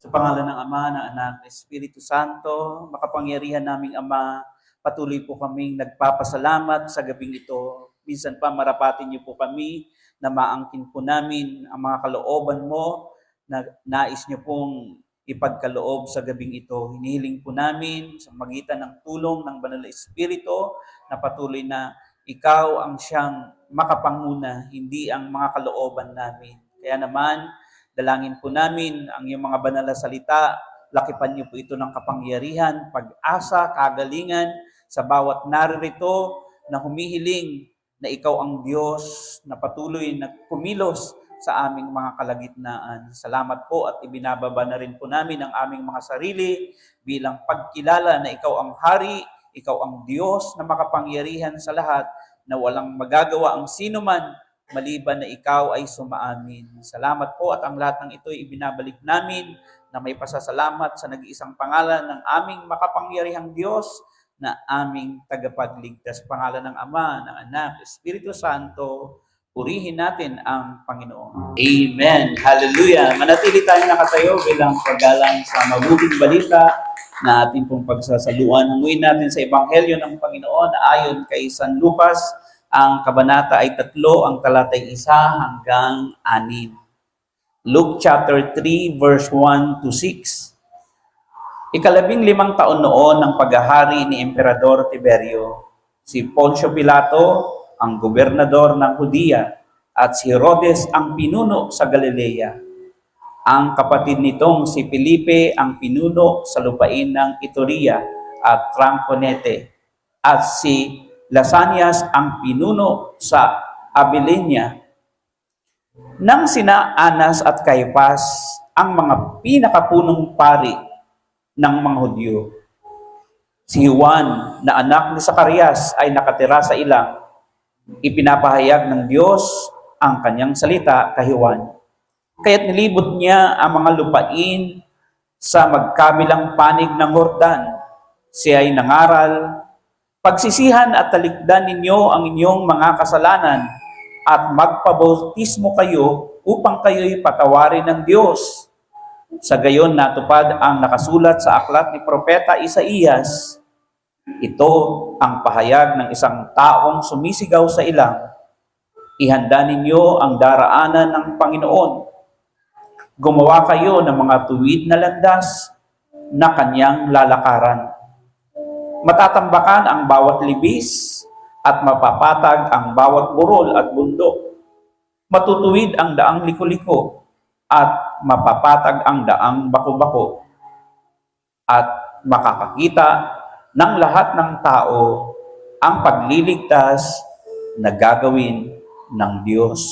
Sa pangalan ng Ama, ng Anak, ng Espiritu Santo, makapangyarihan naming Ama, patuloy po kaming nagpapasalamat sa gabing ito. Minsan pa marapatin niyo po kami na maangkin po namin ang mga kalooban mo na nais niyo pong ipagkaloob sa gabing ito. Hinihiling po namin sa magitan ng tulong ng Banal na Espiritu na patuloy na ikaw ang siyang makapanguna, hindi ang mga kalooban namin. Kaya naman, dalangin po namin ang iyong mga banal na salita, lakipan niyo po ito ng kapangyarihan, pag-asa, kagalingan sa bawat naririto na humihiling na ikaw ang Diyos na patuloy na kumilos sa aming mga kalagitnaan. Salamat po at ibinababa na rin po namin ang aming mga sarili bilang pagkilala na ikaw ang Hari, ikaw ang Diyos na makapangyarihan sa lahat, na walang magagawa ang sino man maliban na ikaw ay sumaamin. Salamat po at ang lahat ng ito ay ibinabalik namin na may pasasalamat sa nag-iisang pangalan ng aming makapangyarihang Diyos na aming tagapagligtas. Pangalan ng Ama, ng Anak, Espiritu Santo, purihin natin ang Panginoon. Amen. Hallelujah. Manatili tayo nakatayo bilang paggalang sa mabuting balita na ating pong pagsasaluan. Hanguin natin sa Ebanghelyo ng Panginoon ayon kay San Lucas. Ang kabanata ay 3, ang talatay 1 hanggang 6. Luke chapter 3, verse 1 to 6. 15 taon noon ng paghahari ni Emperador Tiberio, si Poncio Pilato ang gobernador ng Judea at si Herodes ang pinuno sa Galilea. Ang kapatid nitong si Felipe ang pinuno sa lupain ng Iturea at Traconite at si Lasanias ang pinuno sa Abilinia. Nang sina Anas at Caiphas ang mga pinakapunong pari ng mga Hudyo, si Juan na anak ni Zacarias ay nakatira sa ilang. Ipinapahayag ng Diyos ang kanyang salita kay Juan. Kaya't nilibot niya ang mga lupain sa magkabilang panig ng Jordan. Siya ay nangaral, pagsisihan at talikdan ninyo ang inyong mga kasalanan at magpabautismo kayo upang kayo'y patawarin ng Diyos. Sa gayon natupad ang nakasulat sa aklat ni Propeta Isaías. Ito ang pahayag ng isang taong sumisigaw sa ilang. Ihanda ninyo ang daraanan ng Panginoon. Gumawa kayo ng mga tuwid na landas na kanyang lalakaran. Matatambakan ang bawat libis at mapapatag ang bawat burol at bundok. Matutuwid ang daang liko-liko at mapapatag ang daang bako-bako. At makakakita ng lahat ng tao ang pagliligtas na gagawin ng Diyos.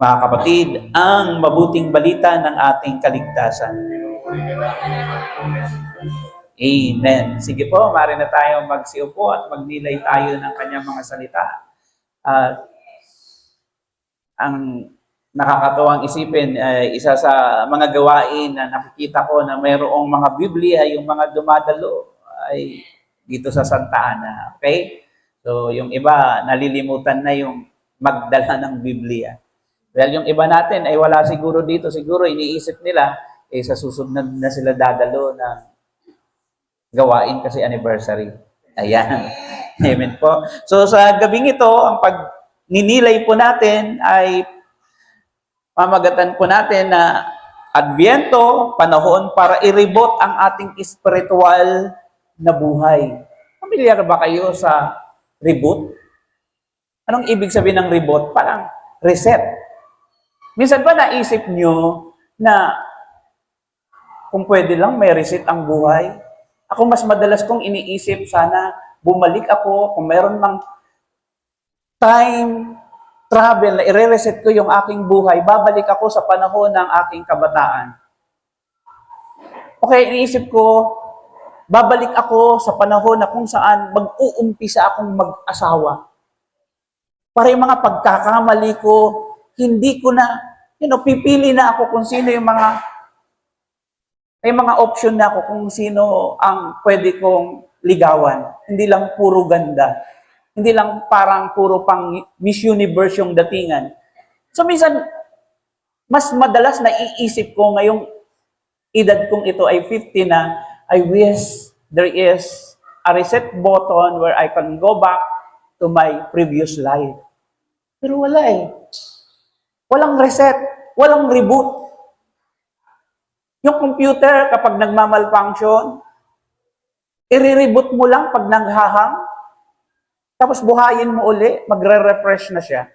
Mga kapatid, ang mabuting balita ng ating kaligtasan. Amen. Sige po, maaari na tayo magsiupo at magnilay tayo ng kanyang mga salita. Ang nakakatuwang isipin, isa sa mga gawain na nakikita ko na mayroong mga Biblia, yung mga dumadalo ay dito sa Santa Ana. Okay? So, yung iba, nalilimutan na yung magdala ng Biblia. Well, yung iba natin ay wala siguro dito. Siguro iniisip nila, sa susunod na sila dadalo ng gawain kasi anniversary. Ayan. Amen po. So sa gabing ito, ang pagninilay po natin ay mamagatan po natin na Adbyento, panahon para i-reboot ang ating spiritual na buhay. Pamilyar ba kayo sa reboot? Anong ibig sabihin ng reboot? Parang reset. Minsan ba naisip nyo na kung pwede lang may reset ang buhay? Ako mas madalas kong iniisip, sana bumalik ako, kung meron mang time travel na i-reset ko yung aking buhay, babalik ako sa panahon ng aking kabataan. Okay, iniisip ko, babalik ako sa panahon na kung saan mag-uumpisa akong mag-asawa. Para yung mga pagkakamali ko, hindi ko na, pipili na ako kung sino yung mga may mga option na ako kung sino ang pwede kong ligawan. Hindi lang puro ganda. Hindi lang parang puro pang Miss Universe yung datingan. So minsan, mas madalas na iisip ko ngayong edad kong ito ay 50 na, I wish there is a reset button where I can go back to my previous life. Pero wala eh. Walang reset, walang reboot. Yung computer, kapag nagmamalfunction, i-reboot mo lang pag naghahang, tapos buhayin mo uli, magre-refresh na siya.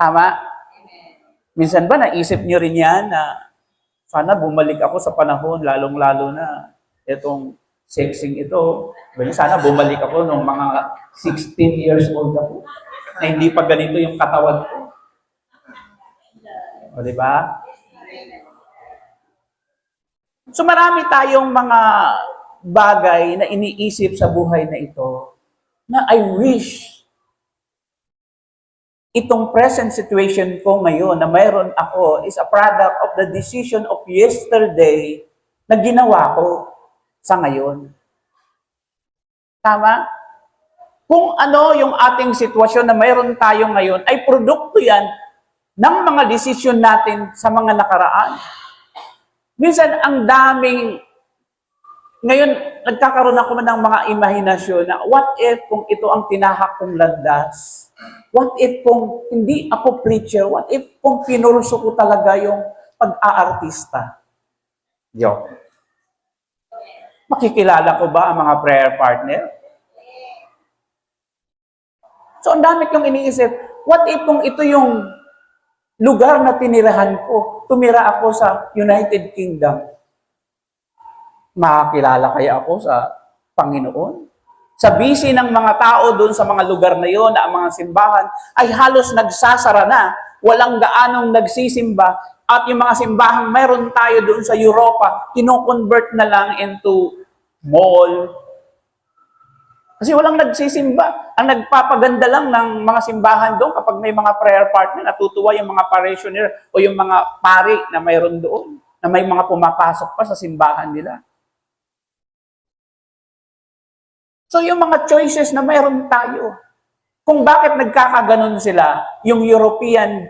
Tama? Minsan ba naisip nyo rin yan na sana bumalik ako sa panahon, lalong-lalo na itong sexing ito. Sana bumalik ako nung mga 16 years old ako, na hindi pa ganito yung katawan ko. O, di ba? So marami tayong mga bagay na iniisip sa buhay na ito na I wish itong present situation ko ngayon na mayroon ako is a product of the decision of yesterday na ginawa ko sa ngayon. Tama? Kung ano yung ating sitwasyon na mayroon tayo ngayon, ay produkto yan ng mga desisyon natin sa mga nakaraan. Minsan, ang daming, ngayon, nagkakaroon ako ng mga imahinasyon na what if kung ito ang tinahak kong landas? What if kung hindi ako preacher? What if kung pinulso ko talaga yung pag-aartista? Yo. Makikilala ko ba ang mga prayer partner? So, ang dami kong iniisip, what if kung ito yung lugar na tinirahan ko, tumira ako sa United Kingdom, makakilala kaya ako sa Panginoon? Sa busy ng mga tao doon sa mga lugar na yon, na ang mga simbahan ay halos nagsasara na, walang gaanong nagsisimba, at yung mga simbahang meron tayo doon sa Europa, kino-convert na lang into mall. Kasi walang nagsisimba. Ang nagpapaganda lang ng mga simbahan doon kapag may mga prayer partner, natutuwa yung mga parishioner o yung mga pari na mayroon doon, na may mga pumapasok pa sa simbahan nila. So yung mga choices na mayroon tayo, kung bakit nagkakaganon sila, yung European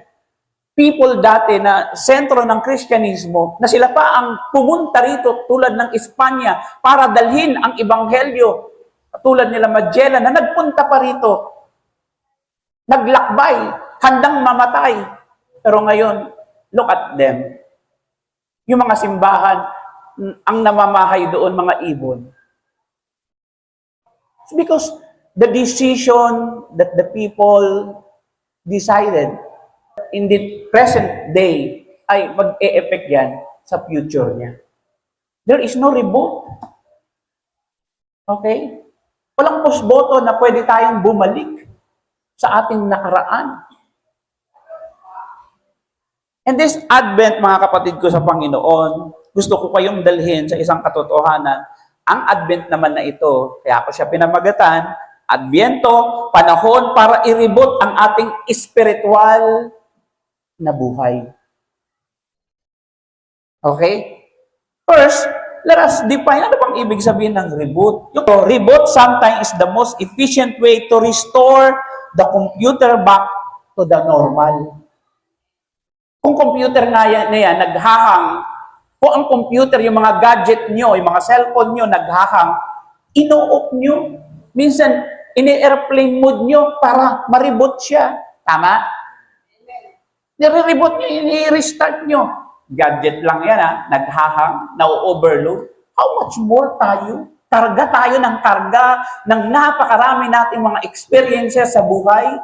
people dati na sentro ng Kristyanismo, na sila pa ang pumunta rito tulad ng Espanya para dalhin ang Ebanghelyo, tulad nila Magellan na nagpunta pa rito, naglakbay, handang mamatay. Pero ngayon, look at them. Yung mga simbahan, ang namamahay doon, mga ibon. Because the decision that the people decided in the present day ay mag-e-effect yan sa future niya. There is no reboot. Okay? Walang push-button na pwede tayong bumalik sa ating nakaraan. And this Advent, mga kapatid ko sa Panginoon, gusto ko kayong dalhin sa isang katotohanan. Ang Advent naman na ito, kaya ako siya pinamagatan, Adviento, panahon para i-reboot ang ating spiritual na buhay. Okay? First, let us define ano bang ibig sabihin ng reboot. Yung reboot sometimes is the most efficient way to restore the computer back to the normal. Kung computer na yan naghahang, kung ang computer, yung mga gadget nyo, yung mga cellphone nyo naghahang, ino-off nyo. Minsan, ini-airplane mode nyo para ma-reboot siya. Tama? Nire-reboot nyo, ini-restart nyo. Gadget lang yan, naghahang, na-overload. How much more tayo? Karga tayo ng karga ng napakarami nating mga experiences sa buhay.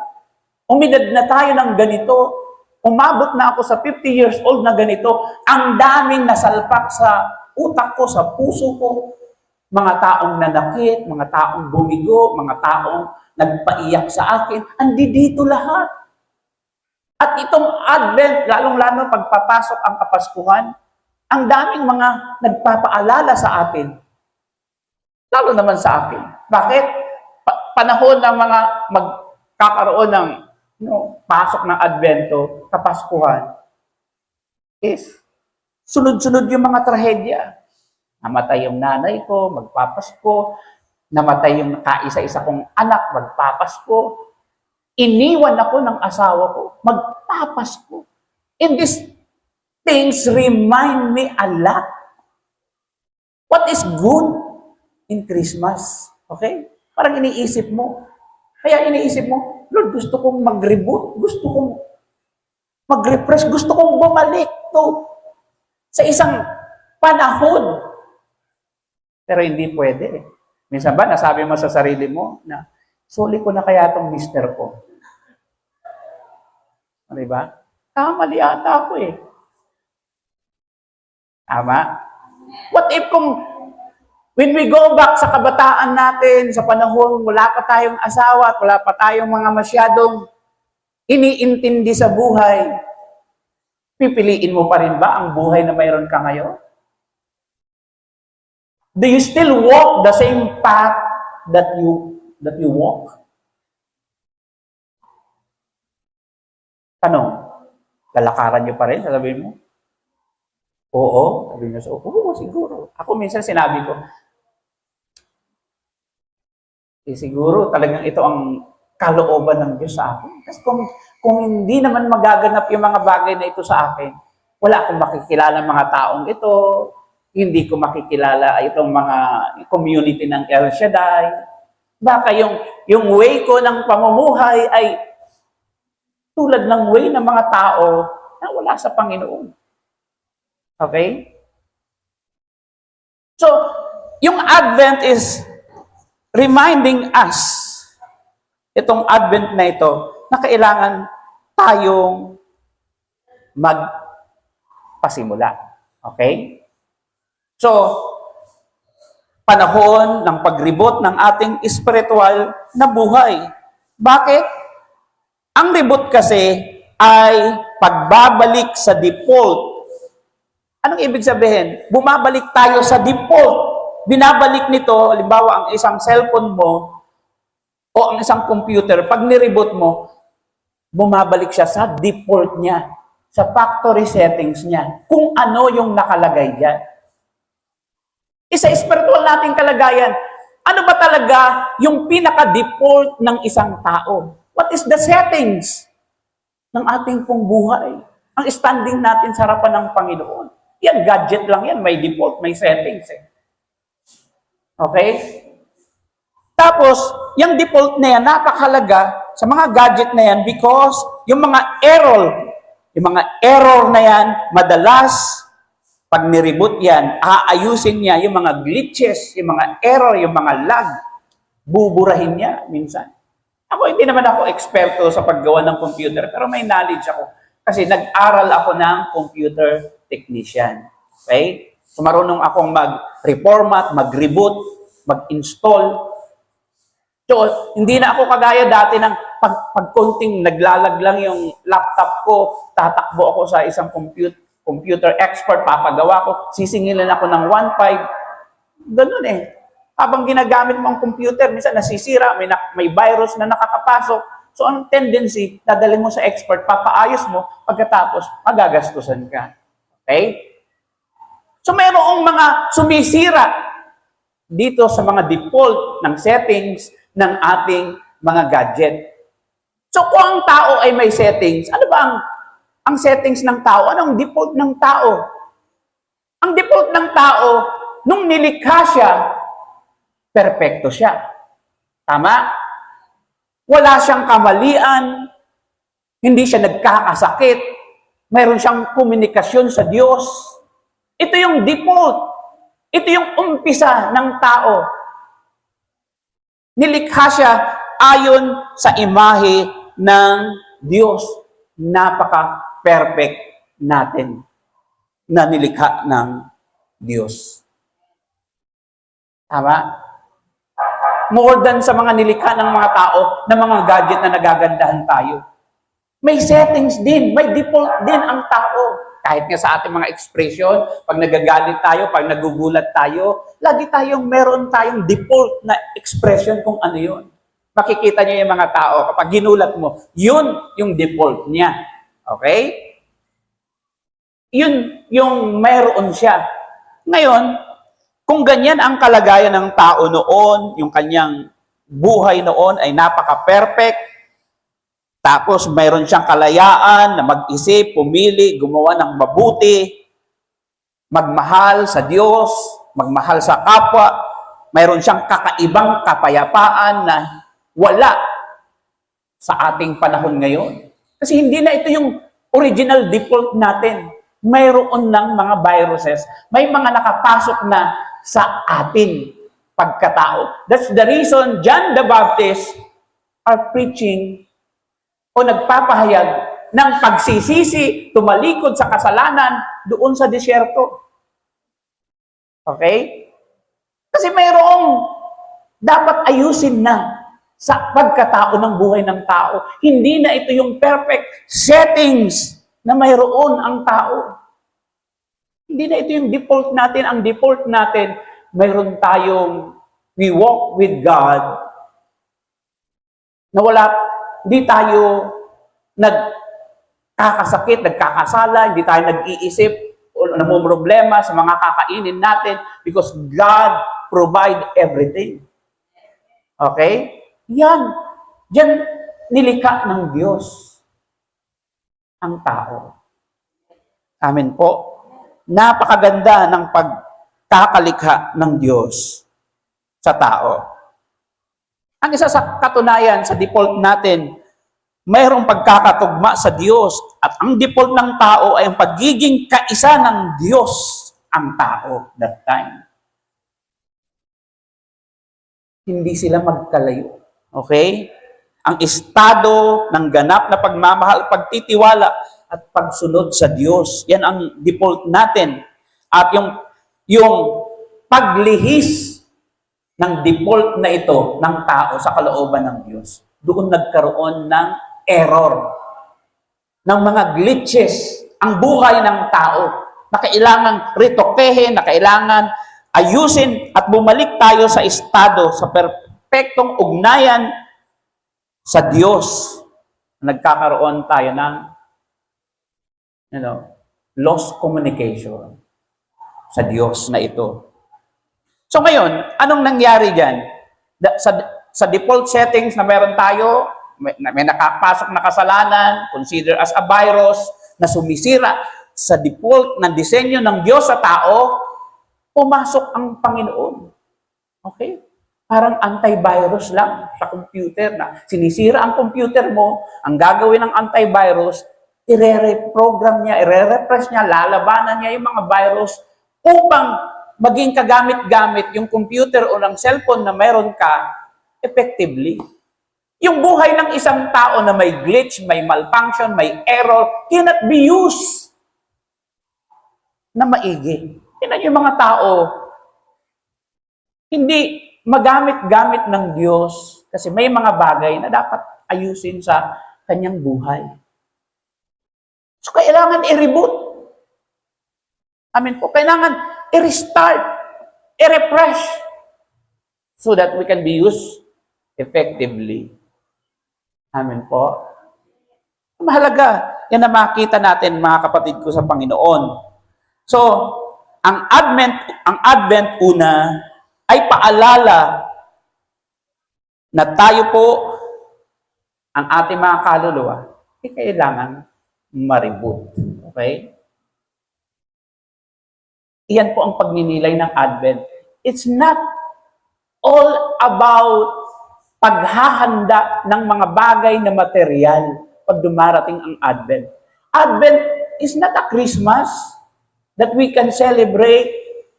Umidad na tayo ng ganito. Umabot na ako sa 50 years old na ganito. Ang daming nasalpak sa utak ko, sa puso ko. Mga taong nanakit, mga taong bumigo, mga taong nagpaiyak sa akin. Andi dito lahat. At itong Advent, lalong-lalo pagpapasok ang Kapaskuhan, ang daming mga nagpapaalala sa atin. Lalo naman sa akin. Bakit? Panahon ng mga magkakaroon ng pasok ng Advento, Kapaskuhan, is sunod-sunod yung mga trahedya. Namatay yung nanay ko, magpapasko. Namatay yung kaisa-isa kong anak, magpapasko. Iniwan ako ng asawa ko, magpapasko. In this things remind me a lot. What is good in Christmas? Okay? Parang iniisip mo. Kaya iniisip mo, Lord, gusto kong mag-reboot. Gusto kong mag-refresh. Gusto kong bumalik to sa isang panahon. Pero hindi pwede. Minsan ba, nasabi mo sa sarili mo na, suli ko na kaya itong mister ko. Diba? Mali ata ako eh. Tama? What if kung when we go back sa kabataan natin, sa panahon, wala pa tayong asawa at wala pa tayong mga masyadong iniintindi sa buhay, pipiliin mo pa rin ba ang buhay na mayroon ka ngayon? Do you still walk the same path that you walk? Tanong, lalakaran niyo pa rin? Sasabihin mo? Oo. Sabi niya, oo, siguro. Ako minsan sinabi ko, siguro talagang ito ang kalooban ng Diyos sa akin. Kasi kung hindi naman magaganap yung mga bagay na ito sa akin, wala akong makikilala mga taong ito, hindi ko makikilala itong mga community ng El Shaddai. Baka yung way ko ng pamumuhay ay tulad ng way ng mga tao na wala sa Panginoon. Okay? So, yung Advent is reminding us, itong Advent na ito, na kailangan tayong magpasimula. Okay? So, panahon ng pagribot ng ating spiritual na buhay. Bakit? Ang reboot kasi ay pagbabalik sa default. Anong ibig sabihin? Bumabalik tayo sa default. Binabalik nito, halimbawa, ang isang cellphone mo o ang isang computer, pag nireboot mo, bumabalik siya sa default niya, sa factory settings niya, kung ano yung nakalagay diyan. Isa spiritual nating kalagayan, ano ba talaga yung pinaka-default ng isang tao? What is the settings ng ating pong buhay? Ang standing natin sa harapan ng Panginoon. Yan, gadget lang yan. May default, may settings. Okay? Tapos, yung default na yan, napakahalaga sa mga gadget na yan because yung mga error na yan, madalas, pag nireboot yan, aayusin niya yung mga glitches, yung mga error, yung mga lag, buburahin niya minsan. Ako, hindi naman ako eksperto sa paggawa ng computer, pero may knowledge ako. Kasi nag-aral ako ng computer technician. Okay? So, marunong akong mag-reformat, mag-reboot, mag-install. So, hindi na ako kagaya dati ng pag konting naglalag lang yung laptop ko, tatakbo ako sa isang computer expert, papagawa ko, sisingilan ako ng 1.5. Ganun eh. Habang ginagamit mo ang computer, minsan nasisira, may virus na nakakapasok. So, ang tendency, dadalhin mo sa expert, papaayos mo, pagkatapos, magagastusan ka. Okay? So, mayroong mga sumisira dito sa mga default ng settings ng ating mga gadget. So, kung ang tao ay may settings, ano ba ang settings ng tao? Ano ang default ng tao? Ang default ng tao, nung nilikha siya, perpekto siya. Tama? Wala siyang kamalian, hindi siya nagkakasakit, mayroon siyang komunikasyon sa Diyos. Ito yung default. Ito yung umpisa ng tao. Nilikha siya ayon sa imahe ng Diyos. Napaka-perfect natin na nilikha ng Diyos. Tama? More than sa mga nilikha ng mga tao, ng mga gadget na nagagandahan tayo. May settings din, may default din ang tao. Kahit nga sa ating mga expression, pag nagagalit tayo, pag nagugulat tayo, lagi meron tayong default na expression kung ano yun. Makikita niyo yung mga tao, kapag ginulat mo, yun yung default niya. Okay? Yun yung meron siya. Ngayon, kung ganyan ang kalagayan ng tao noon, yung kanyang buhay noon ay napaka-perfect, Tapos mayroon siyang kalayaan na mag-isip, pumili, gumawa ng mabuti, magmahal sa Diyos, magmahal sa kapwa. Mayroon siyang kakaibang kapayapaan na wala sa ating panahon ngayon. Kasi hindi na ito yung original default natin. Mayroon ng mga viruses, may mga nakapasok na sa atin pagkatao. That's the reason John the Baptist are preaching o nagpapahayag ng pagsisisi, tumalikod sa kasalanan doon sa disyerto. Okay? Kasi mayroong dapat ayusin na sa pagkatao ng buhay ng tao. Hindi na ito yung perfect settings na mayroon ang tao. Hindi na ito yung default natin. Ang default natin, mayroon tayong we walk with God na hindi tayo nagkakasakit, nagkakasala, hindi tayo nag-iisip o namumroblema sa mga kakainin natin because God provide everything. Okay? Yan. Diyan nilikha ng Diyos ang tao. Amen po. Napakaganda ng pagkakalikha ng Diyos sa tao. Ang isa sa katunayan sa default natin, mayroong pagkakatugma sa Diyos at ang default ng tao ay ang pagiging kaisa ng Diyos ang tao that time. Hindi sila magkalayo. Okay? Ang estado ng ganap na pagmamahal, pagtitiwala at pagsunod sa Diyos. Yan ang default natin. At yung paglihis ng default na ito ng tao sa kalooban ng Diyos, doon nagkaroon ng error, ng mga glitches, ang buhay ng tao na kailangan retokehin, na kailangan ayusin at bumalik tayo sa estado, sa perpektong ugnayan sa Diyos. Nagkakaroon tayo ng lost communication sa Diyos na ito. So ngayon, anong nangyari dyan? Sa default settings na meron tayo, may nakapasok na kasalanan, consider as a virus, na sumisira sa default ng disenyo ng Diyos sa tao, pumasok ang Panginoon. Okay? Parang antivirus lang sa computer na sinisira ang computer mo, ang gagawin ng antivirus, i-reprogram niya, i-refresh niya, lalabanan niya yung mga virus upang maging kagamit-gamit yung computer o ng cellphone na meron ka effectively. Yung buhay ng isang tao na may glitch, may malfunction, may error, cannot be used na maigi. Tingnan yung mga tao, hindi magamit-gamit ng Diyos kasi may mga bagay na dapat ayusin sa kanyang buhay. So, kailangan i-reboot. Amen po. Kailangan i-restart, i-refresh so that we can be used effectively. Amen po. Mahalaga. Yan na makita natin, mga kapatid ko sa Panginoon. So, ang Advent una ay paalala na tayo po, ang ating mga kaluluwa, ay kailangan ma-reboot. Okay? Iyan po ang pagninilay ng Advent. It's not all about paghahanda ng mga bagay na material pag dumarating ang Advent. Advent is not a Christmas that we can celebrate.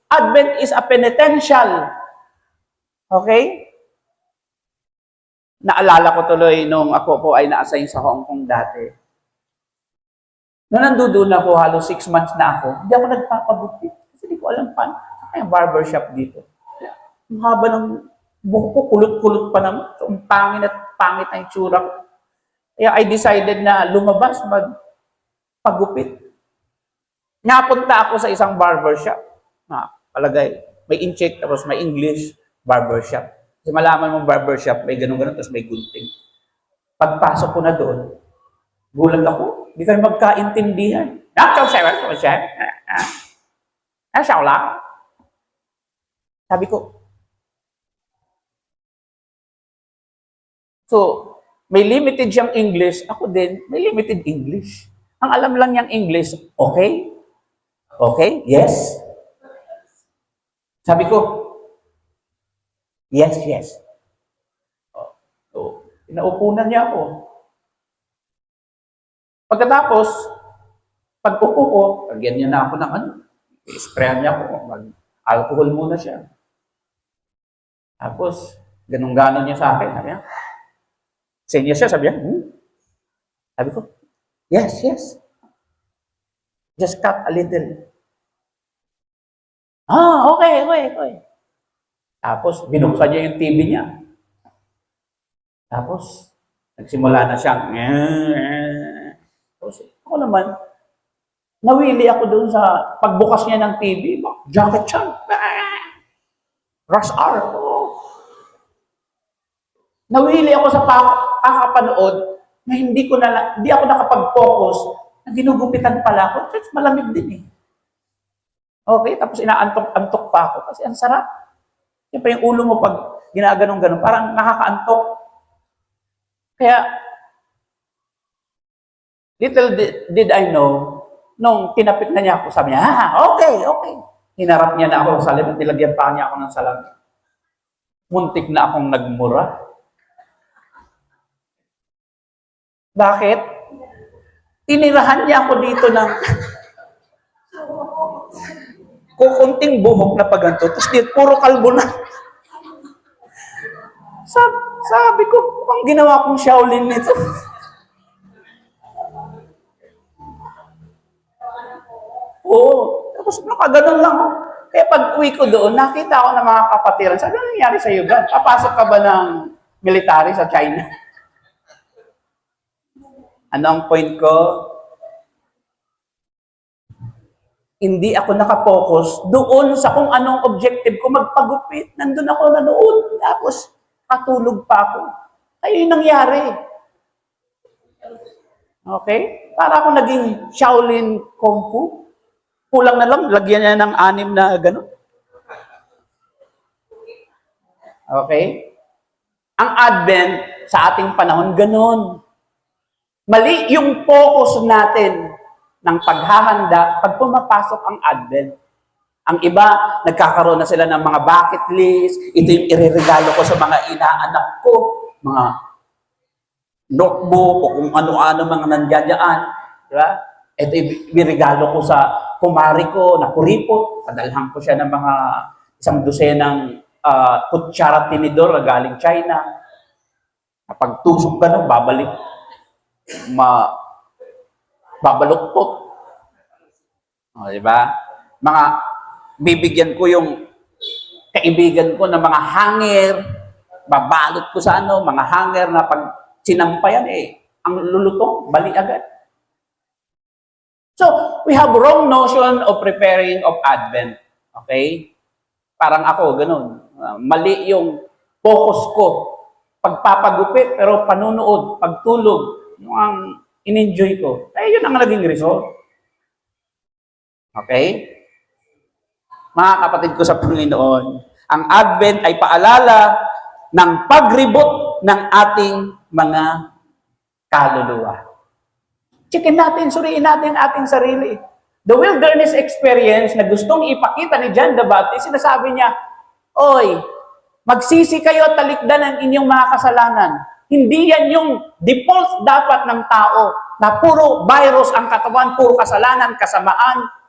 Advent is a penitential. Okay? Naalala ko tuloy nung ako po ay na-assign sa Hong Kong dati. Noong nandoon ako, halos 6 months na ako, hindi ako nagpapagupit. Kasi hindi ko alam paano. Ay, barbershop dito. Ang haba ng buhok ko, kulot-kulot pa naman. So, ang pangit na itsura ko. Kaya I decided na lumabas, magpagupit. Napunta ako sa isang barbershop. Palagay, may in-check, tapos may English barbershop. Kasi malaman mo barbershop, may ganun-ganun, tapos may gunting. Pagpasok ko na doon, gulat ako. Hindi kayo magkaintindihan. Sabi ko, so, may limited siyang English, ako din, may limited English. Ang alam lang niyang English, okay? Okay? Yes? Sabi ko, yes, yes. So, pinaupunan niya ako. Pagkatapos, pag-upo ko, lagyan niya na ako ng ano, i-sprayan niya ako, mag-alcohol muna siya. Tapos, ganun-ganon niya sa akin. Sabi niya, senior siya, sabi niya, Sabi ko, yes, yes. Just cut a little. Okay, okay, okay. Tapos, binuksan niya yung TV niya. Tapos, nagsimula na siyang, Tapos, ako naman, nawili ako doon sa pagbukas niya ng TV. Jackie Chan. Rush hour. Nawili ako sa kakapanood na hindi ako nakapag-focus na ginugupitan pala ako. Kasi malamig din eh. Okay, tapos inaantok-antok pa ako kasi ang sarap. Siyempre yung ulo mo pag ginaganong-ganon, parang nakakaantok. Kaya, little did I know, nung tinapit na niya ako, sabi niya, okay, okay. Hinarap niya na ako sa salamin, nilagyan pa niya ako ng salamin. Muntik na akong nagmura. Bakit? Tinirahan niya ako dito ng kukunting buhok na paganto, tapos dito, puro kalbo na. Sabi ko, ang ginawa kong Shaolin nito. Oo. Tapos nakaganon lang ako. Kaya pag uwi ko doon, nakita ako ng mga kapatiran. Sabi, ano nangyari sa iyo, Brad? Papasok ka ba ng military sa China? Ano ang point ko? Hindi ako nakapokus doon sa kung anong objective ko magpagupit. Nandun ako nanood. Tapos, katulog pa ako. Kaya yung nangyari. Okay? Para ako naging Shaolin Kung Fu. Kulang na lang, lagyan niya ng 6 na gano'n. Okay? Ang Advent sa ating panahon, gano'n. Mali yung focus natin ng paghahanda pag pumapasok ang Advent. Ang iba, nagkakaroon na sila ng mga bucket list. Ito yung ireregalo ko sa mga inaanak ko. Mga notebook o kung ano-ano mga nandiyan dyan. Diba? Ito yung iregalo ko sa kumari ko na kuripot. Padalhan ko siya ng mga 100 kutsara tinidor na galing China. Kapag tusok ka nun, babaluktot. O, diba? Bibigyan ko yung kaibigan ko ng mga hanger, babalot ko sa mga hanger na pag sinampayan, ang lulutong, bali agad. So, we have wrong notion of preparing of Advent. Okay? Parang ako, ganun. Mali yung focus ko. Pagpapagupit, pero panunood, pagtulog, yung ang in-enjoy ko. Yun ang naging result. Okay? Mga kapatid ko sa Panginoon, ang Advent ay paalala ng pagribot ng ating mga kaluluwa. Checkin natin, suriin natin ang ating sarili. The wilderness experience na gustong ipakita ni John the Baptist, sinasabi niya, oy, magsisi kayo at talikdan ang inyong mga kasalanan. Hindi yan yung default dapat ng tao na puro virus ang katawan, puro kasalanan, kasamaan.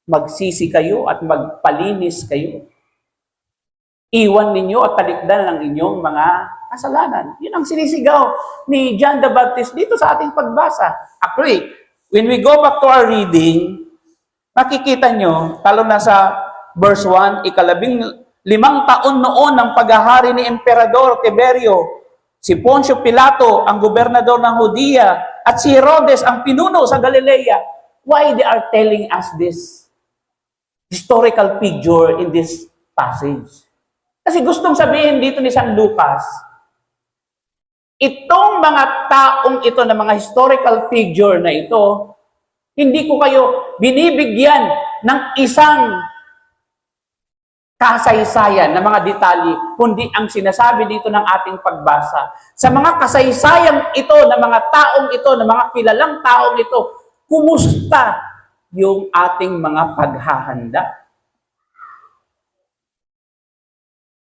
Magsisi kayo at magpalinis kayo. Iwan ninyo at talikdan ang inyong mga kasalanan. Yun ang sinisigaw ni John the Baptist dito sa ating pagbasa. Actually, when we go back to our reading, makikita nyo, talo na sa verse 1, 15 taon noon ng paghahari ni Emperador Tiberio, si Poncio Pilato ang gobernador ng Judea, at si Herodes ang pinuno sa Galilea. Why they are telling us this historical figure in this passage? Kasi gustong sabihin dito ni San Lucas, itong mga taong ito na mga historical figure na ito, hindi ko kayo binibigyan ng isang kasaysayan na mga detalye, kundi ang sinasabi dito ng ating pagbasa. Sa mga kasaysayang ito, ng mga taong ito, ng mga kilalang taong ito, kumusta yung ating mga paghahanda?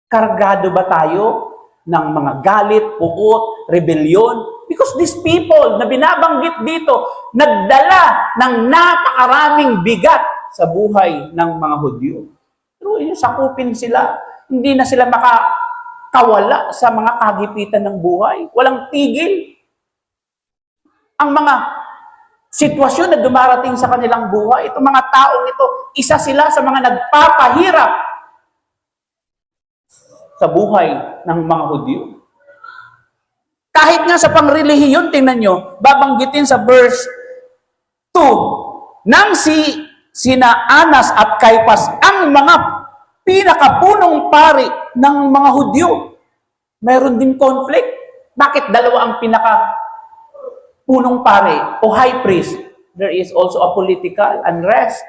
Kargado ba tayo ng mga galit, puot, rebellion? Because these people na binabanggit dito, nagdala ng napakaraming bigat sa buhay ng mga Hudyo. Pero sakupin sila, hindi na sila makakawala sa mga kagipitan ng buhay. Walang tigil. Ang mga sitwasyon na dumarating sa kanilang buhay, itong mga taong ito, isa sila sa mga nagpapahirap sa buhay ng mga Hudyo. Kahit nga sa pangrelihiyon, tingnan nyo, babanggitin sa verse 2, nang sina Anas at Caiphas, ang mga pinakapunong pari ng mga Hudyo, mayroon din conflict. Bakit dalawa ang pinakapunong pari o high priest? There is also a political unrest.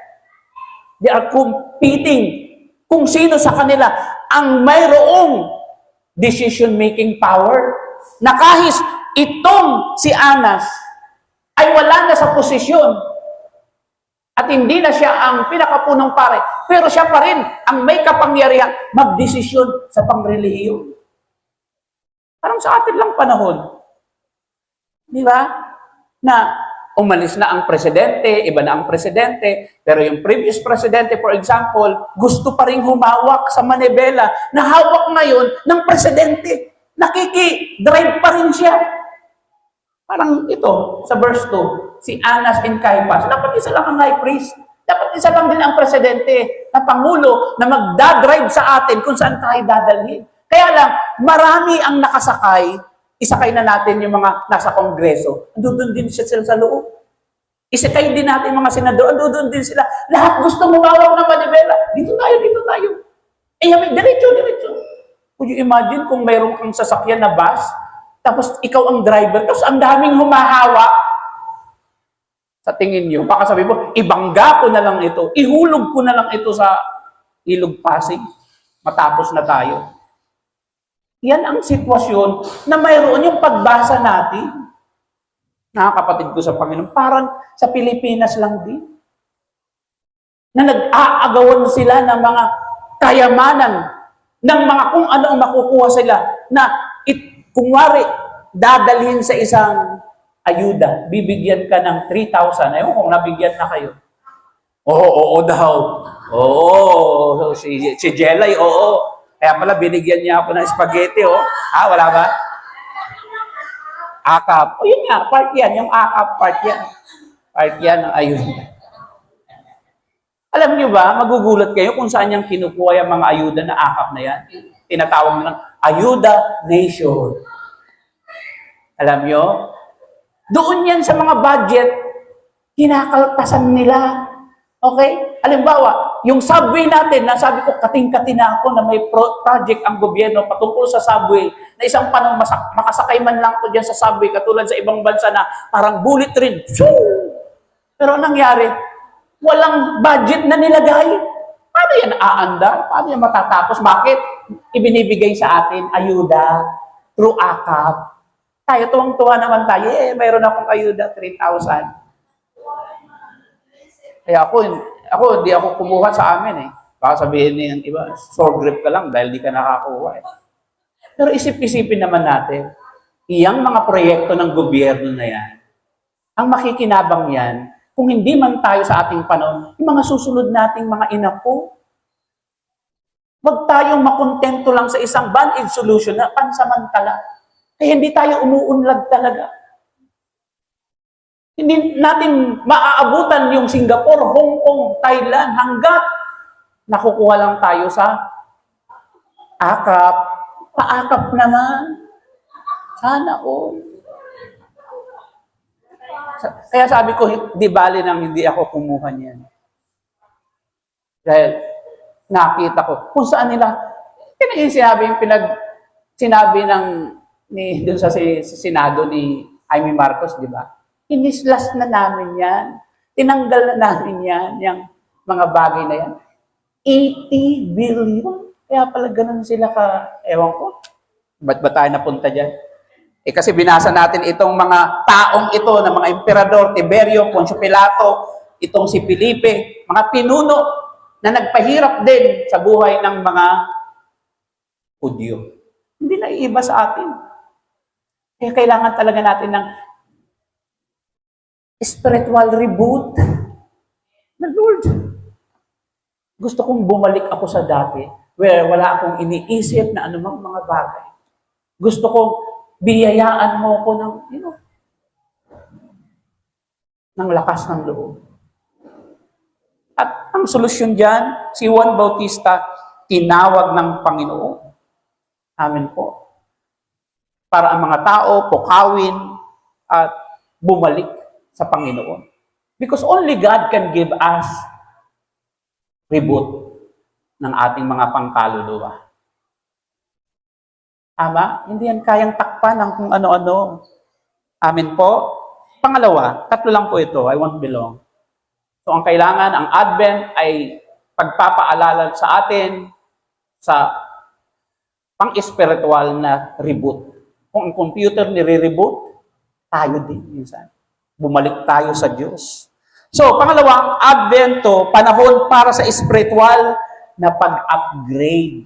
They are competing kung sino sa kanila ang mayroong decision-making power, na kahit itong si Anas ay wala na sa posisyon at hindi na siya ang pinakapunong pare, pero siya pa rin ang may kapangyarihan magdesisyon sa pangrelihiyon. Parang sa atin lang panahon. Di ba? Na umalis na ang presidente, iba na ang presidente, pero yung previous presidente, for example, gusto pa rin humawak sa manibela na hawak ngayon ng presidente. Nakiki-drive pa rin siya. Parang ito, sa verse 2, si Anas and Caiphas, dapat isa lang ang high priest. Dapat isa lang din ang presidente na pangulo na magdadrive sa atin kung saan tayo dadalhin. Kaya lang, marami ang nakasakay, isakay na natin yung mga nasa kongreso. Andun din sila sa loob. Isakay din natin mga senador, andun din sila. Lahat gusto mumawak ng manibela. Dito tayo, dito tayo. Diretso. Could you imagine kung mayroon kang sasakyan na bus, tapos ikaw ang driver, tapos ang daming humahawa? Sa tingin nyo, baka sabi mo, ibangga ko na lang ito, ihulog ko na lang ito sa Ilog Pasig, matapos na tayo. Yan ang sitwasyon na mayroon yung pagbasa natin. Nakakapatid ko sa Panginoon, parang sa Pilipinas lang din. Na nag-aagawan sila ng mga kayamanan, ng mga kung ano ang makukuha sila, na kungwari, dadalhin sa isang ayuda, bibigyan ka ng 3,000. Ayun kung nabigyan na kayo. Oo daw. Oo, si Jelay, oo. Kaya pala binigyan niya ako ng spaghetti, oh. Wala ba? Akap. O yun nga, part yan. Yung akap, part yan. Part yan ng ayuda. Alam niyo ba, magugulat kayo kung saan niyang kinukuha yung mga ayuda na akap na yan. Tinatawag nilang Ayuda Nation. Alam niyo? Doon yan sa mga budget, kinakaltasan nila. Okay? Halimbawa, yung subway natin, nasabi ko, kating-kati na ako na may project ang gobyerno patungkol sa subway, na isang panong makasakay man lang ko dyan sa subway, katulad sa ibang bansa na parang bullet train. Pero anong nangyari? Walang budget na nilagay. Paano yan aandar? Paano yan matatapos? Bakit? Ibinibigay sa atin ayuda through AKAP. Tayo, tuwang-tuwa naman tayo. Mayroon akong ayuda, 3,000. Kaya ako, hindi ako kumuha sa amin eh. Baka sabihin niya yung iba, sore grip ka lang dahil di ka nakakuha eh. Pero isip-isipin naman natin, iyang mga proyekto ng gobyerno na yan, ang makikinabang yan, kung hindi man tayo sa ating panahon, yung mga susunod nating mga inapo, wag tayong makontento lang sa isang band-aid solution na pansamantala. Kaya hindi tayo umuunlad talaga. Hindi natin maaabutan yung Singapore, Hong Kong, Thailand, hanggat nakukuha lang tayo sa akap. Paakap naman. Sana all. Kaya sabi ko, di bali nang hindi ako kumuha niyan. Dahil nakita ko kung saan nila, sinabi dun sa Senado ni Jaime Marcos, di ba? Inislas na namin yan. Tinanggal na namin yan, yung mga bagay na yan. 80 billion. Kaya pala ganun sila ewan ko. Ba't ba tayo napunta dyan? Kasi binasa natin itong mga taong ito na mga emperador, Tiberio, Poncio Pilato, itong si Felipe, mga pinuno na nagpahirap din sa buhay ng mga Hudyo. Hindi na iiba sa atin. Kaya kailangan talaga natin ng spiritual reboot na Lord. Gusto kong bumalik ako sa dati where wala akong iniisip na anumang mga bagay. Gusto kong biyayaan mo ko ng, ng lakas ng loob. At ang solusyon dyan, si Juan Bautista, tinawag ng Panginoon. Amen po. Para ang mga tao pukawin at bumalik sa Panginoon. Because only God can give us reboot ng ating mga pangkaluluwa. Tama? Hindi yan kayang takpan ng kung ano-ano. Amen po. Pangalawa, tatlo lang po ito, I won't belong. So ang kailangan, ang Advent ay pagpapaalala sa atin sa pang-spiritual na reboot. Kung ang computer nire-reboot, tayo din minsan. Bumalik tayo sa Diyos. So, pangalawa, Advento, panahon para sa spiritual na pag-upgrade.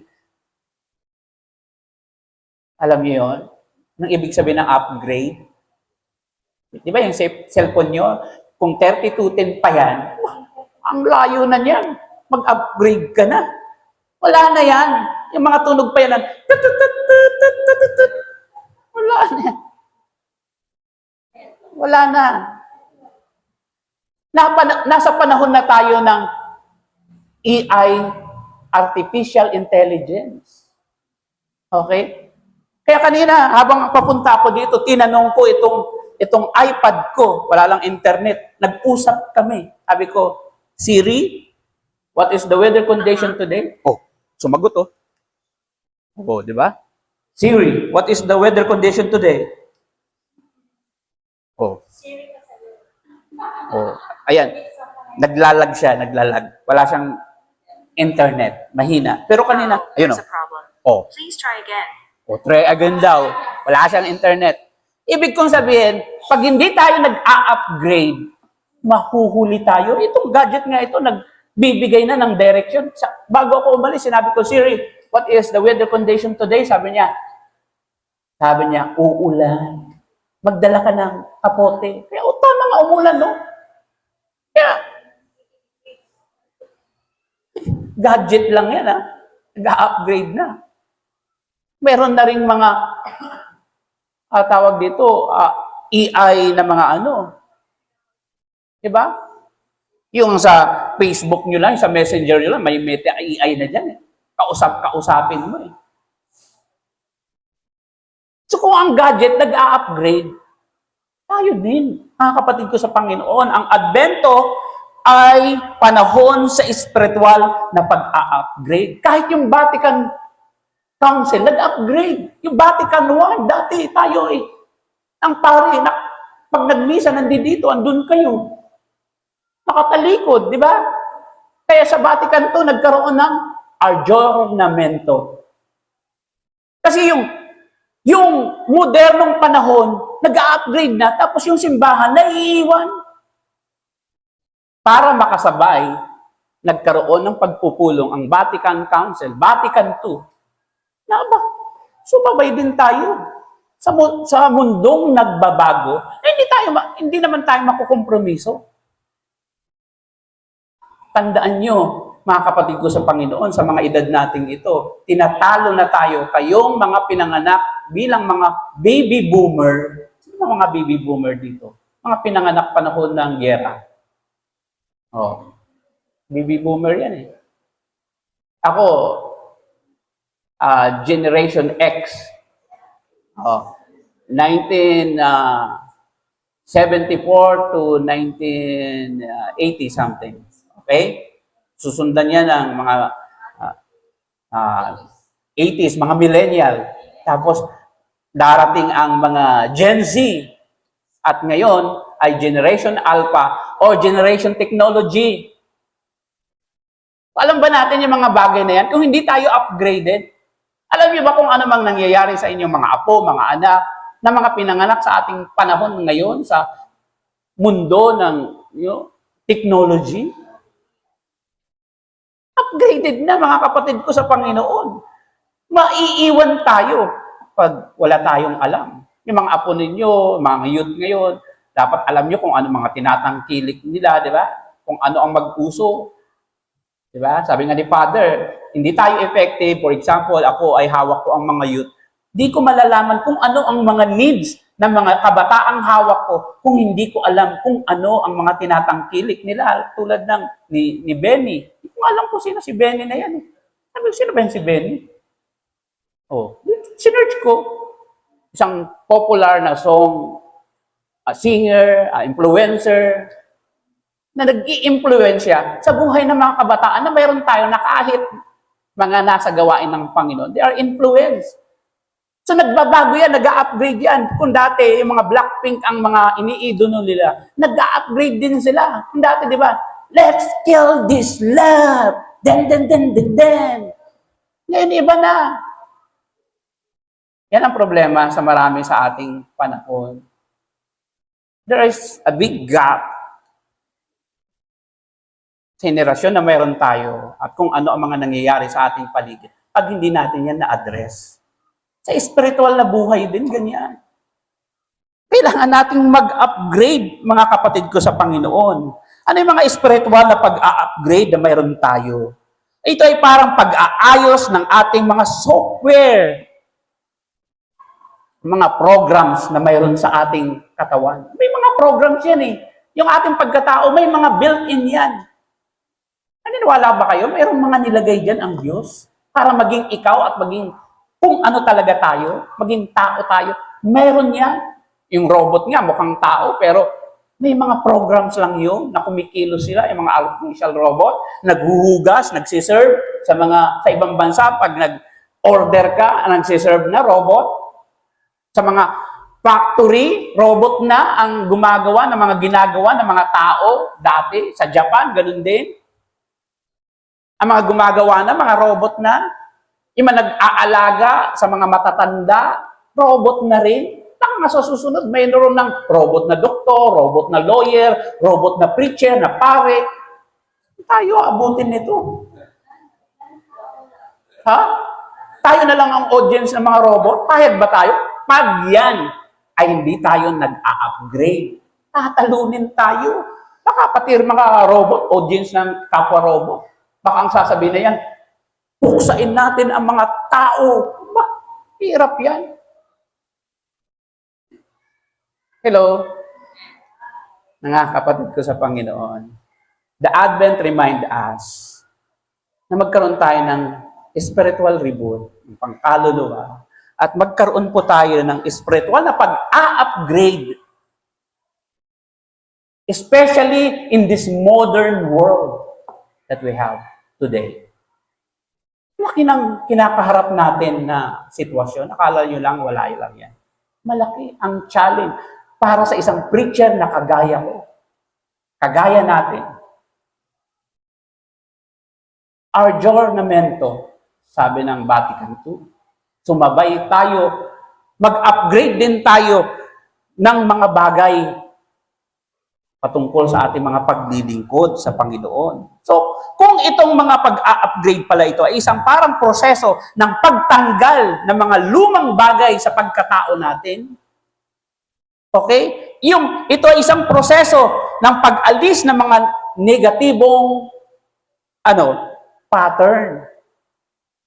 Alam niyo yun? Anong ibig sabihin ng upgrade? Di ba yung cellphone nyo, kung 3210 pa yan, ang layo na niyan. Mag-upgrade ka na. Wala na yan. Yung mga tunog pa yan, wala na. Wala na. Nasa panahon na tayo ng AI, Artificial Intelligence. Okay? Kaya kanina, habang papunta ako dito, tinanong ko itong iPad ko, wala lang internet, nag-usap kami. Sabi ko, Siri, what is the weather condition today? Oh, sumagot oh. Oh, di ba? Siri, what is the weather condition today? Oh. Oh, ayan. Naglalag siya, naglalag. Wala siyang internet, mahina. Pero kanina, ayun oh. Please try again. O, try again daw. Wala siyang internet. Ibig kong sabihin, pag hindi tayo nag-a-upgrade, mahuhuli tayo. Itong gadget nga ito, nagbibigay na ng direction. Bago ako umalis, sinabi ko, Siri, what is the weather condition today? Sabi niya, uulan. Magdala ka ng kapote. Kaya, tama nga, umulan, no? Kaya, gadget lang yan, ha? Nag-a-upgrade na. Meron na rin mga tawag dito, AI na mga ano. Diba? Yung sa Facebook nyo lang, sa Messenger nyo lang, may AI na dyan. Eh. Kausapin mo eh. So kung ang gadget nag-a-upgrade, tayo din. Mga kapatid ko sa Panginoon, ang Advento ay panahon sa spiritual na pag-a-upgrade. Kahit yung Vatican Council, nag-upgrade. Yung Vatican I, dati tayo ang pare, pag nagmisa, nandito, andun kayo. Nakatalikod, di ba? Kaya sa Vatican II, nagkaroon ng aggiornamento. Kasi yung modernong panahon, nag-upgrade na, tapos yung simbahan, naiiwan. Para makasabay, nagkaroon ng pagpupulong ang Vatican Council, Vatican II, sumabay din tayo sa mundong nagbabago. Hindi naman tayo makukompromiso. Tandaan nyo, mga kapatid ko sa Panginoon, sa mga edad nating ito, tinatalo na tayo, kayong mga pinanganak bilang mga baby boomer. Sino mga baby boomer dito? Mga pinanganak panahon ng gyera. Oh, baby boomer yan eh. Ako, Generation X. 1974 to 1980 something. Okay? Susundan yan ng mga 80s, mga millennial. Tapos, darating ang mga Gen Z. At ngayon, ay Generation Alpha o Generation Technology. Alam ba natin yung mga bagay na yan? Kung hindi tayo upgraded, alam niyo ba kung ano mang nangyayari sa inyong mga apo, mga anak, na mga pinanganak sa ating panahon ngayon sa mundo ng technology? Upgraded na mga kapatid ko sa Panginoon. Maiiwan tayo pag wala tayong alam. Yung mga apo ninyo, mga youth ngayon, dapat alam nyo kung ano mga tinatangkilik nila, di ba? Kung ano ang mag-uso. Di ba? Sabi nga ni Father, hindi tayo effective. For example, ako ay hawak ko ang mga youth. Di ko malalaman kung ano ang mga needs ng mga kabataang hawak ko kung hindi ko alam kung ano ang mga tinatangkilik nila. Tulad ng ni Benny. Hindi ko alam kung sino si Benny na yan. Sabi ko, sino ba yan si Benny? Oh, sinearch ko. Isang popular na song, singer, influencer, na nag-i-impluensya sa buhay ng mga kabataan na mayroon tayo na kahit mga nasa gawain ng Panginoon, they are influenced. So nagbabago yan, nag-upgrade yan. Kung dati yung mga Blackpink ang mga iniidolo nila, nag-upgrade din sila. Kung dati, di ba? Let's kill this love. Den, den, den, den, den. Ngayon, iba na. Yan ang problema sa marami sa ating panahon. There is a big gap sa henerasyon na mayroon tayo at kung ano ang mga nangyayari sa ating paligid pag hindi natin yan na-address. Sa spiritual na buhay din, ganyan. Kailangan nating mag-upgrade, mga kapatid ko sa Panginoon. Ano yung mga spiritual na pag-upgrade na mayroon tayo? Ito ay parang pag-aayos ng ating mga software, mga programs na mayroon sa ating katawan. May mga programs yan eh. Yung ating pagkatao, may mga built-in yan. Naniniwala ba kayo? Mayroong mga nilagay dyan ang Diyos para maging ikaw at maging kung ano talaga tayo, maging tao tayo. Meron yan. Yung robot nga, mukhang tao, pero may mga programs lang yun na kumikilos sila, yung mga artificial robot, naghuhugas, nagsiserve sa ibang bansa, pag nag-order ka, nagsiserve na robot. Sa mga factory, robot na ang gumagawa ng mga ginagawa ng mga tao dati. Sa Japan, ganun din. Ang mga gumagawa na, mga robot na, yung mga nag-aalaga sa mga matatanda, robot na rin. Tanga sa susunod, mayroon ng robot na doktor, robot na lawyer, robot na preacher, na pare. Tayo abutin nito. Ha? Tayo na lang ang audience ng mga robot? Payag ba tayo? Pag yan ay hindi tayo nag-a-upgrade, tatalunin tayo. Baka pati mga robot, audience ng kapwa-robot, baka ang sasabihin na yan, puksain natin ang mga tao. Bah, hirap yan. Hello? Mga kapatid ko sa Panginoon, the Advent remind us na magkaroon tayo ng spiritual reboot, ng pangkaluluwa, at magkaroon po tayo ng spiritual na pag-a-upgrade, especially in this modern world that we have today. Laki ng kinakaharap natin na sitwasyon. Akala nyo lang, wala lang yan. Malaki ang challenge para sa isang preacher na kagaya ko. Kagaya natin. Our giornamento, sabi ng Vatican II, sumabay tayo, mag-upgrade din tayo ng mga bagay patungkol sa ating mga paglilingkod sa Panginoon. So, kung itong mga pag-upgrade pala ito ay isang parang proseso ng pagtanggal ng mga lumang bagay sa pagkatao natin, okay? Ito ay isang proseso ng pag-alis ng mga negatibong pattern.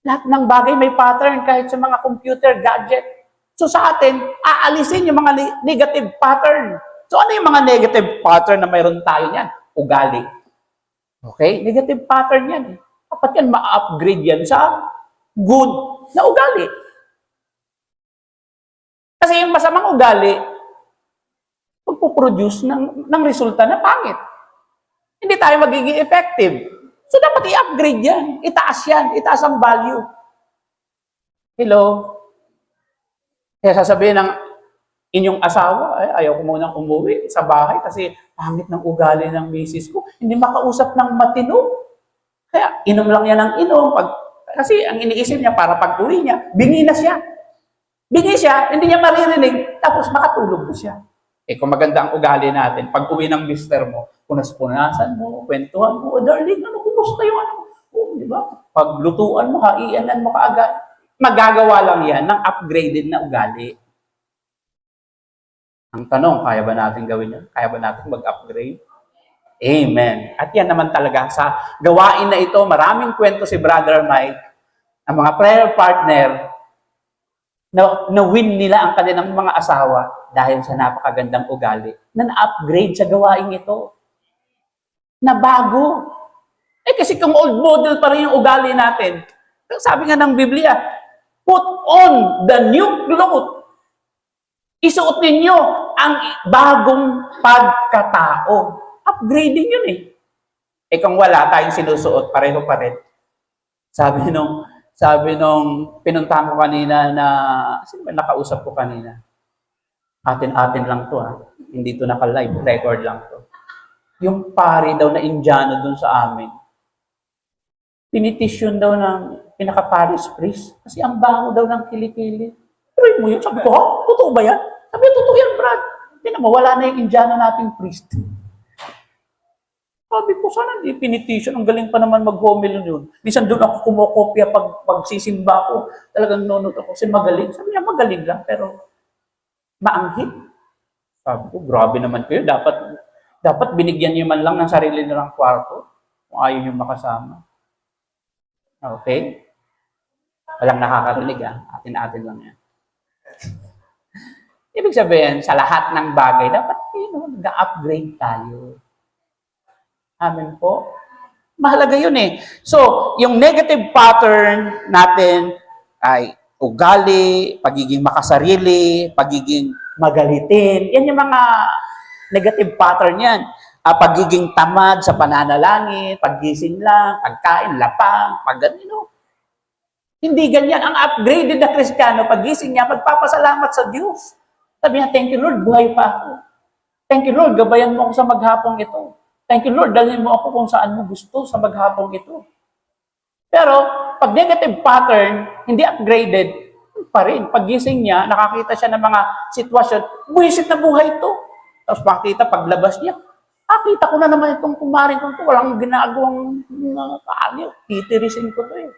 Lahat ng bagay may pattern kahit sa mga computer gadget. So sa atin, aalisin yung mga negative pattern. So ano yung mga negative pattern na mayroon tayo niyan? Ugali. Okay? Negative pattern yan. Dapat yan ma-upgrade yan sa good na ugali. Kasi yung masamang ugali, magpuproduce ng resulta na pangit. Hindi tayo magiging effective. So dapat i-upgrade yan. Itaas yan. Itaas ang value. Hello? Kaya sasabihin ng inyong asawa, ayaw ko munang umuwi sa bahay kasi pangit ng ugali ng misis ko. Hindi makausap ng matino. Kaya inom lang yan ng inom. Kasi ang iniisip niya para pag-uwi niya, bingi na siya. Bingi siya, hindi niya maririnig, tapos makatulog na siya. Kung maganda ang ugali natin, pag uwi ng mister mo, punas-punasan mo, kwentuhan mo, darling, kumusta yung ano? Di ba? Paglutuan mo, haianan mo kaagad. Magagawa lang yan ng upgraded na ugali. Ang tanong, kaya ba natin gawin yan? Kaya ba natin mag-upgrade? Amen. At yan naman talaga sa gawain na ito, maraming kwento si Brother Mike, ang mga prayer partner, na-win nila ang kanilang mga asawa dahil sa napakagandang ugali na na-upgrade sa gawain ito. Na bago. Kasi kung old model pa rin yung ugali natin, sabi nga ng Biblia, put on the new cloth. Isuot ninyo ang bagong pagkatao. Upgrading yun eh. Kung wala tayong sinusuot, pareho pa rin. Sabi nung pinuntahan ko kanina na, sino ba nakausap ko kanina? Atin-atin lang to Hindi to naka-live, record lang to. Yung pari daw na Indiano dun sa amin, pinitisyon daw ng pinaka-Paris priest kasi ang baho daw ng kilikili. Tuloy mo yun. Sabi ko, totoo ba yan? Sabi ko, totoo yan, Brad. Tingnan mo, wala na yung Indiano nating priest. Sabi ko, sana hindi pinitisyon. Ang galing pa naman mag-homily yun. Minsan doon ako kumokopya pag sisimba ko. Talagang nunod ako. Kasi magaling. Sabi niya, magaling lang, pero maanghit. Sabi ko, grabe naman kayo. Dapat binigyan niyo man lang ng sarili nilang kwarto kung ayaw niyo makasama. Okay? Walang nakakarinig Atin-atin lang yan. Ibig sabihin, sa lahat ng bagay, dapat nag-upgrade tayo. Amen po. Mahalaga yun eh. So, yung negative pattern natin ay ugali, pagiging makasarili, pagiging magalitin. Yan yung mga negative pattern yan. Pagiging tamad sa pananalangin, paggising lang, pagkain, lapang, pagganino. Hindi ganyan. Ang upgraded na Kristiyano, paggising niya, magpapasalamat sa Diyos. Sabi niya, thank you Lord, buhay pa ako. Thank you Lord, gabayan mo ako sa maghapong ito. Thank you Lord, dalhin mo ako kung saan mo gusto sa maghapong ito. Pero, pag negative pattern, hindi upgraded, pa rin. Paggising niya, nakakita siya ng mga sitwasyon, buwisit na buhay ito. Tapos makita, paglabas niya, nakita ko na naman itong kumarin ko ito, walang ginagawang kaaliw. Titirisin ko ito eh.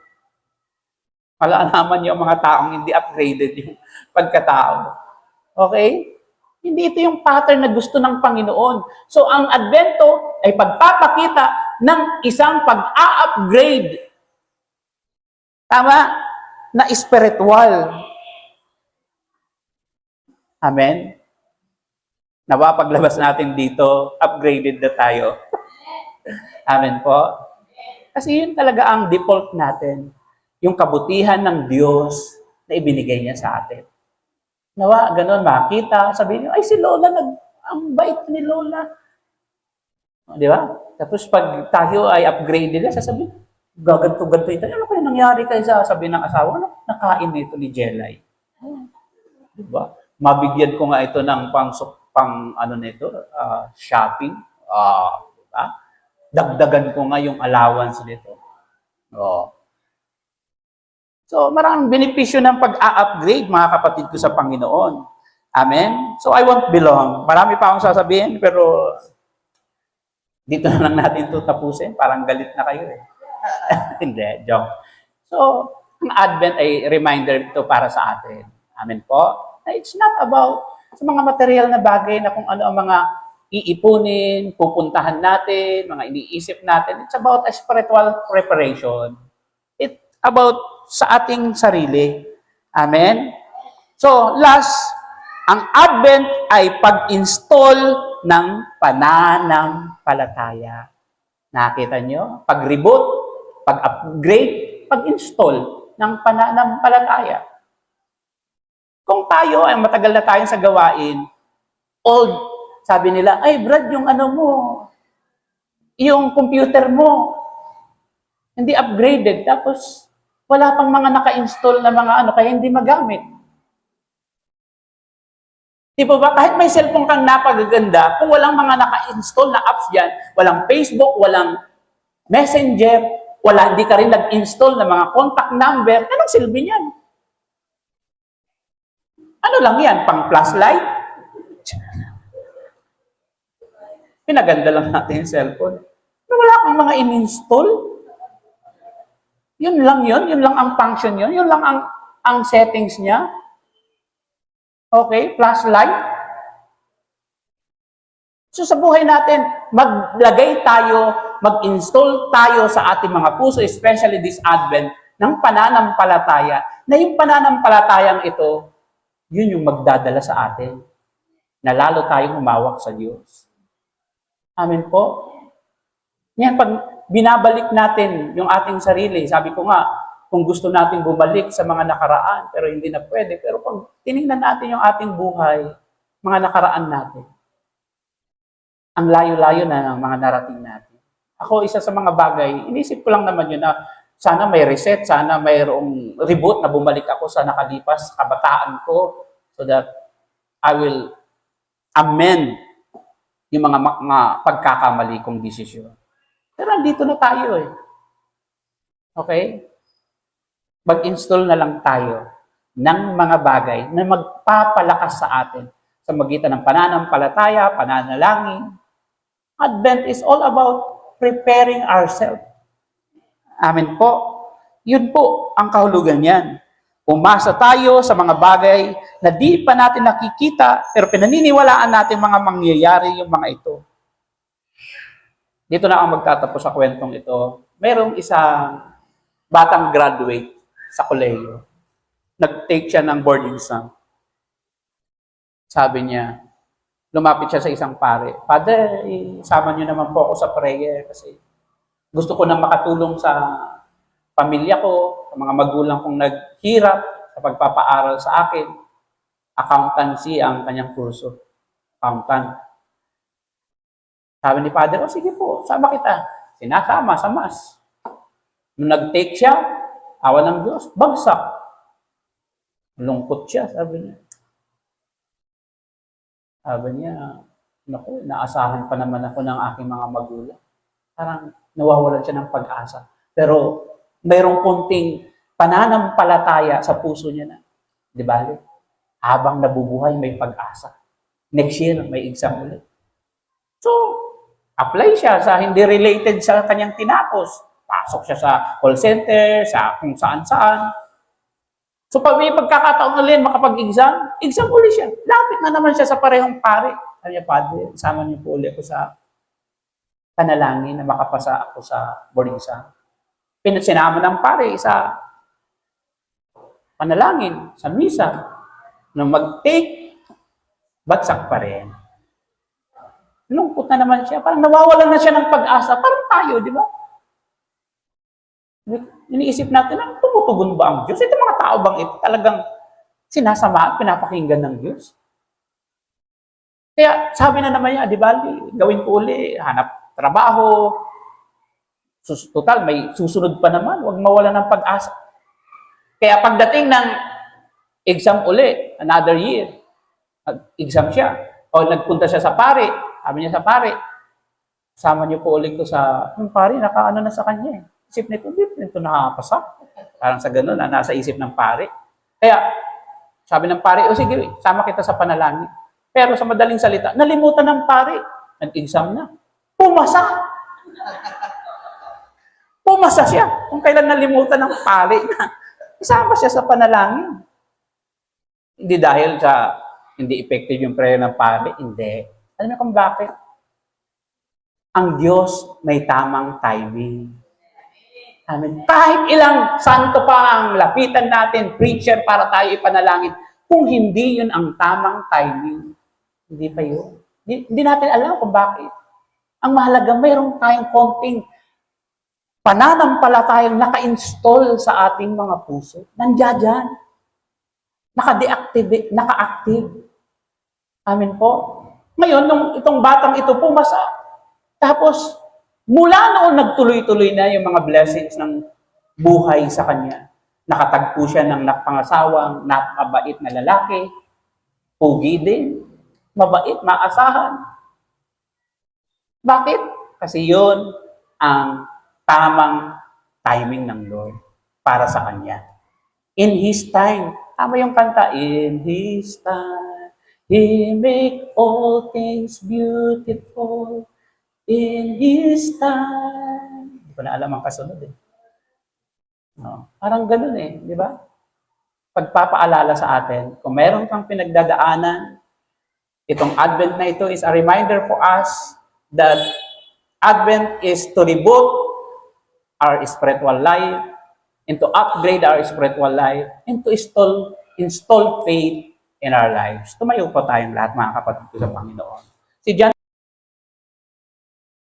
Wala naman yung mga taong hindi upgraded yung pagkatao. Okay? Hindi ito yung pattern na gusto ng Panginoon. So, ang Advento ay pagpapakita ng isang pag-a-upgrade. Tama? Na spiritual. Amen? Nawa, paglabas natin dito, upgraded na tayo. Amen po? Kasi yun talaga ang default natin. Yung kabutihan ng Diyos na ibinigay niya sa atin. Nawa, ganun, makita, sabihin niyo, ay si Lola, ang bait ni Lola. Di ba? Tapos pag tayo ay upgrade nila, sasabihin, gaganto-ganto ito. Ano kaya nangyari kayo sa sabihin ng asawa? Ano? Nakain nito ni Jelay. Di ba? Mabigyan ko nga ito ng shopping. Diba? Dagdagan ko nga yung allowance nito. So, maraming benepisyo ng pag-a-upgrade, mga kapatid ko sa Panginoon. Amen? So, I won't be long. Marami pa akong sasabihin, pero dito na lang natin ito tapusin. Parang galit na kayo eh. Hindi, joke. So, ang Advent ay reminder ito para sa atin. Amen po? It's not about sa mga material na bagay na kung ano ang mga iipunin, pupuntahan natin, mga iniisip natin. It's about a spiritual preparation. It's about sa ating sarili. Amen? So, last, ang Advent ay pag-install ng pananampalataya. Nakita nyo? Pag-reboot, pag-upgrade, pag-install ng pananampalataya. Kung tayo ay matagal na tayong sa gawain, old, sabi nila, ay Brad, yung ano mo, yung computer mo, hindi upgraded. Tapos, wala pang mga naka-install na mga kaya hindi magamit. Di ba ba? Kahit may cellphone kang napagaganda, kung walang mga naka-install na apps dyan, walang Facebook, walang Messenger, hindi ka rin nag-install ng mga contact number, anong silbi niyan? Ano lang yan? Pang flashlight? Pinaganda lang natin yung cellphone. Pero wala kang mga in-install. Yun lang ang function yun lang ang settings niya. Okay, flashlight. So sa buhay natin, mag-install tayo sa ating mga puso, especially this Advent, ng pananampalataya, na yung pananampalatayang ito, yun yung magdadala sa atin, na lalo tayong humawak sa Diyos. Amen po. Yan, pag binabalik natin yung ating sarili, sabi ko nga, kung gusto natin bumalik sa mga nakaraan, pero hindi na pwede, pero pag tinignan natin yung ating buhay, mga nakaraan natin, ang layo-layo na ng mga narating natin. Ako, isa sa mga bagay, inisip ko lang naman yun na sana may reset, sana mayroong reboot na bumalik ako sa nakalipas kabataan ko so that I will amend yung mga pagkakamali kong desisyon. Pero andito na tayo eh. Okay? Mag-install na lang tayo ng mga bagay na magpapalakas sa atin sa magitan ng pananampalataya, pananalangin. Advent is all about preparing ourselves. Amen po. Yun po ang kahulugan niyan. Umasa tayo sa mga bagay na di pa natin nakikita, pero pinaniniwalaan natin mga mangyayari yung mga ito. Dito na ako magtatapos sa kwentong ito. Merong isang batang graduate sa kolehiyo. Nag-take siya ng boarding exam. Sabi niya, lumapit siya sa isang pare, "Father, isama niyo naman po ako sa prayer kasi gusto ko na makatulong sa pamilya ko, sa mga magulang kong naghirap sa pagpapaaral sa akin." Accountancy ang kanyang kurso. Accountant. Sabi ni Father, sige po, sama kita. Sinasama sa mass. Nung nag-take siya, awa ng Diyos, bagsak. Lungkot siya, sabi niya. Sabi niya, naku, naasahan pa naman ako ng aking mga magulang. Parang nawawalan siya ng pag-asa. Pero mayroong konting pananampalataya sa puso niya na, di ba? Habang nabubuhay, may pag-asa. Next year, may exam ulit. So, apply siya sa hindi related sa kanyang tinapos. Pasok siya sa call center, sa kung saan-saan. So pag may pagkakataon ulit makapag-exam, exam ulit siya. Lapit na naman siya sa parehong pare. Sabi niya, "Padre, sama niyo po ulit ako sa panalangin na makapasa ako sa boarding exam." Sinama ng pare sa panalangin, sa misa. Nung mag-take, bagsak pa rin. Lungkot na naman siya. Parang nawawalan na siya ng pag-asa. Parang tayo, di ba? Iniisip natin, tumutugon ba ang Diyos? Ito mga tao bang ito talagang sinasama at pinapakinggan ng Diyos? Kaya sabi na naman niya, di ba, gawin ko uli, hanap trabaho. Total, may susunod pa naman. Huwag mawala ng pag-asa. Kaya pagdating ng exam uli, another year, exam siya, o nagpunta siya sa pare, sabi niya sa pare, "Sama niyo po ulit ko sa..." Yung pare, nakaano na sa kanya eh. Isip nito, ito nakapasa. Parang sa ganun, nasa isip ng pare. Kaya, sabi ng pare, sige, sama kita sa panalangin. Pero sa madaling salita, nalimutan ng pare. Nag-exam na. Pumasa. Pumasa siya. Kung kailan nalimutan ng pare na isama siya sa panalangin. Hindi dahil sa hindi effective yung prayer ng pare. Hindi. Alam niyo kung bakit? Ang Diyos may tamang timing. Amen. Kahit ilang santo pa ang lapitan natin, preacher, para tayo ipanalangin, kung hindi yun ang tamang timing, hindi pa yun. Hindi natin alam kung bakit. Ang mahalaga, mayroon tayong konting pananampalatayang naka-install sa ating mga puso. Nandiyan dyan. Naka-deactivate, naka-active. Amen po. Ngayon, nung itong batang ito pumasa, tapos mula noon nagtuloy-tuloy na yung mga blessings ng buhay sa kanya. Nakatagpo siya ng napangasawang, napakabait na lalaki, pugi din, mabait, maasahan. Bakit? Kasi yun ang tamang timing ng Lord para sa Kanya. In His time. Tama yung kanta. In His time, He make all things beautiful. In His time. Hindi ko na alam ang kasunod eh. No? Parang ganun eh, di ba? Pagpapaalala sa atin, kung meron kang pinagdadaanan, itong Advent na ito is a reminder for us that Advent is to reboot our spiritual life, and to upgrade our spiritual life, and to install faith in our lives. Tumayo po tayong lahat, mga kapatid ko sa Panginoon. Si John